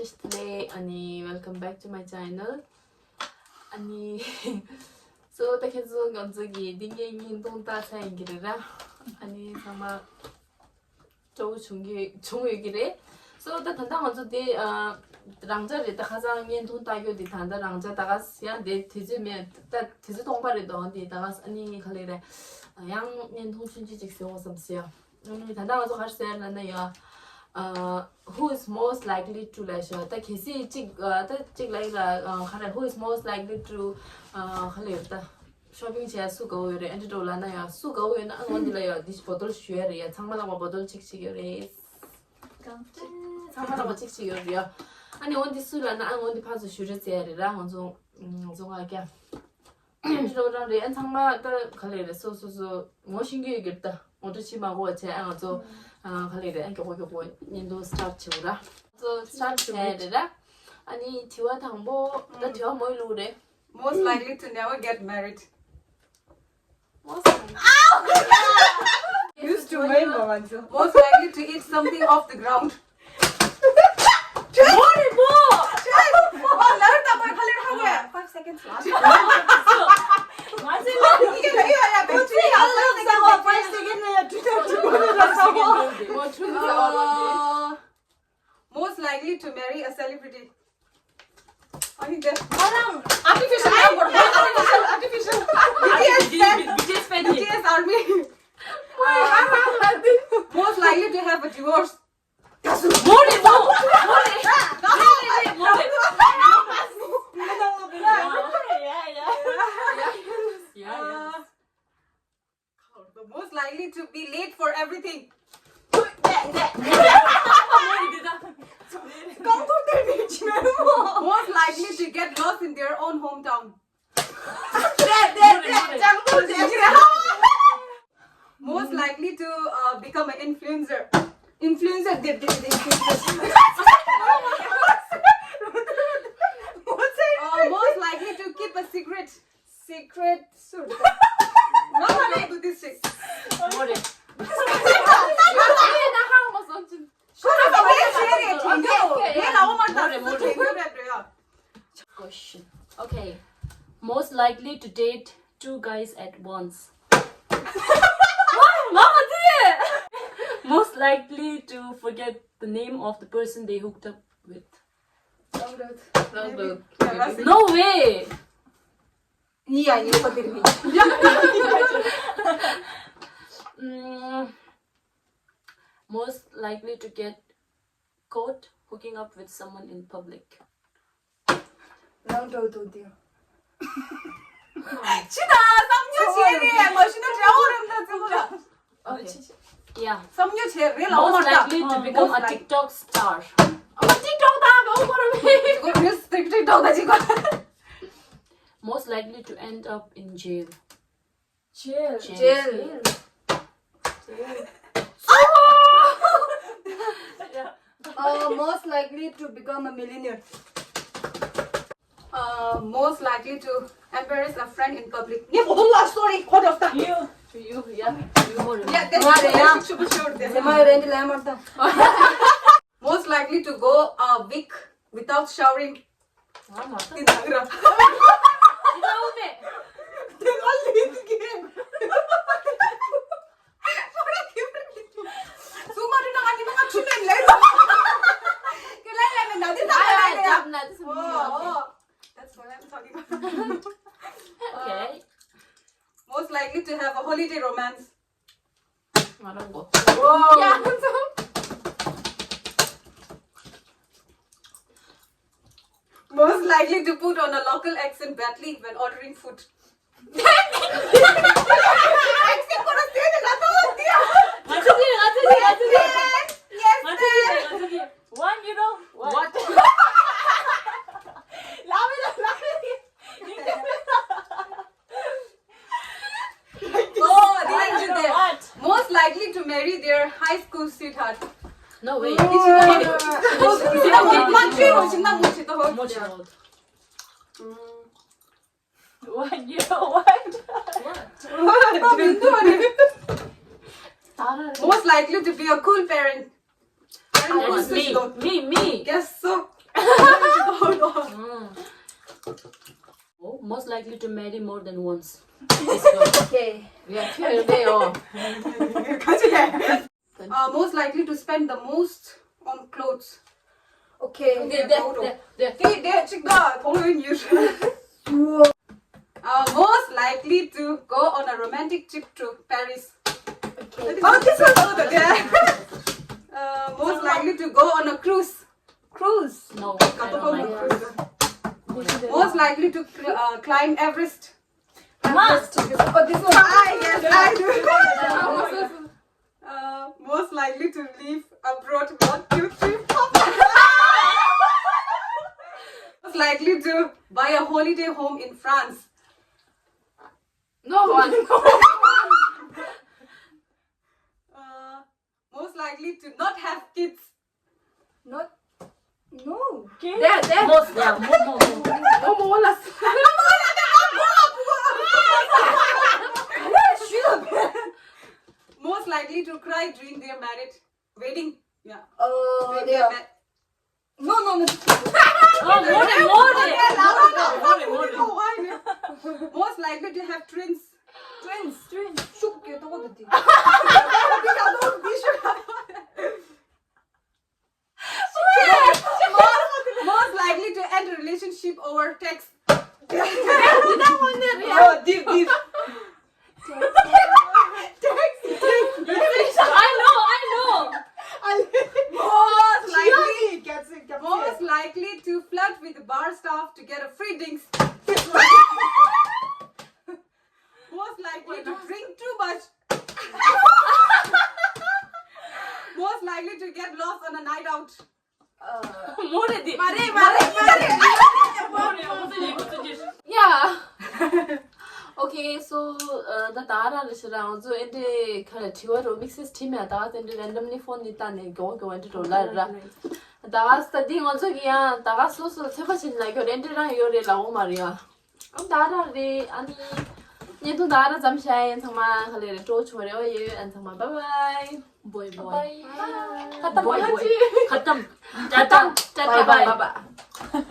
artist today and welcome back to my channel. And so the kids are going to get dinging don't that saying it and sama 종이기래. So the 단당 먼저 내 랑자리 딱 가장인 돈 따교디 단다 랑자다가 시안 내 뒤지면 딱 뒤지 동발에도 어디다가 아니 갈래래 양년 통신지직 세워 섬시야. 오늘 단당에서 갈 때는 who is most likely to leisure the kesi chik like who is most likely to shopping chair su go yore and dola na ya su go na an dile ya this bottle share ya changma ma bottle chik chik yore changma ma chik chik yore ya ani on this su la na an on the pass shure chair ra on so ga kya dola re an changma ta khale re so mo shingi yigirta modu chim하고 제 an so 갈래래 이거 인도 스타트라 또 스타트해라 아니 디와 당보 나 디와 뭐 이루래 Most likely to never get married. Used to my mom. Most likely to eat something off the ground. 뭐래 뭐 나를 다 빨리 하고 해. 5 seconds left. 맞을래 이게 내가 배터리 안 나가고 5 seconds 내가 Most likely to marry a celebrity. 아니 내 artificial BTS fan BTS army. Most likely to have a divorce. 뭐래 The most likely to be late for everything. Most likely to get lost in their own hometown. Most likely to become an influencer. Most likely to keep a secret. No one do this shit. 뭐래 Question. Okay. Most likely to date 2 guys at once. Most likely to forget the name of the person they hooked up with. No way. Most likely to get caught hooking up with someone in public. Okay. Yeah. Most likely to become a TikTok star. Most likely to end up in jail. Jail. Most likely to become a millionaire. Most likely to embarrass a friend in public. To you, yeah. Most likely to go a week without showering. That's what I'm talking about. Okay. Most likely to have a holiday romance. Yeah. Most likely to put on a local accent badly when ordering food. What? Most likely to marry their high school sweetheart. No way. What? You know what? Most likely to be a cool parent. That is me. Guess so. Oh, most likely to marry more than once. This girl. Okay. We are clear there. Oh. Most likely to spend the most on clothes. Okay. Okay, there. Most likely to go on a romantic trip to Paris. Okay. Oh, this was over there. Most likely to go on a cruise. Cruise. No, I don't like Yeah. that. Most likely to climb Everest. Must. Oh, this one. Yes, I do. Most likely to live abroad. 1, 2, 3, 4. Most likely to buy a holiday home in France. No one. Most likely to not have kids. Not. No. There. Most, yeah, more. No more. Last. Most likely to cry during their marriage wedding. Yeah. Oh, Their yeah. No. Oh, more. Most likely to have twins. Twins. Shook you told it. Most likely to end a relationship over text. Oh, deep. I know. Most likely to flirt with the bar staff to get a free drinks. Most likely to drink too much. Most likely to get lost on a night out. More than this. Mare. Yeah. Okay, so the data is around. So in the kind of two mixes team, I thought in the randomly phone it and go into dollar. That's the thing also. Yeah, that's also separate like your entire your lao Maria. Data the and you data some shine and some a little torch whatever you and some bye bye. Boy. Bye. Boy. Bye.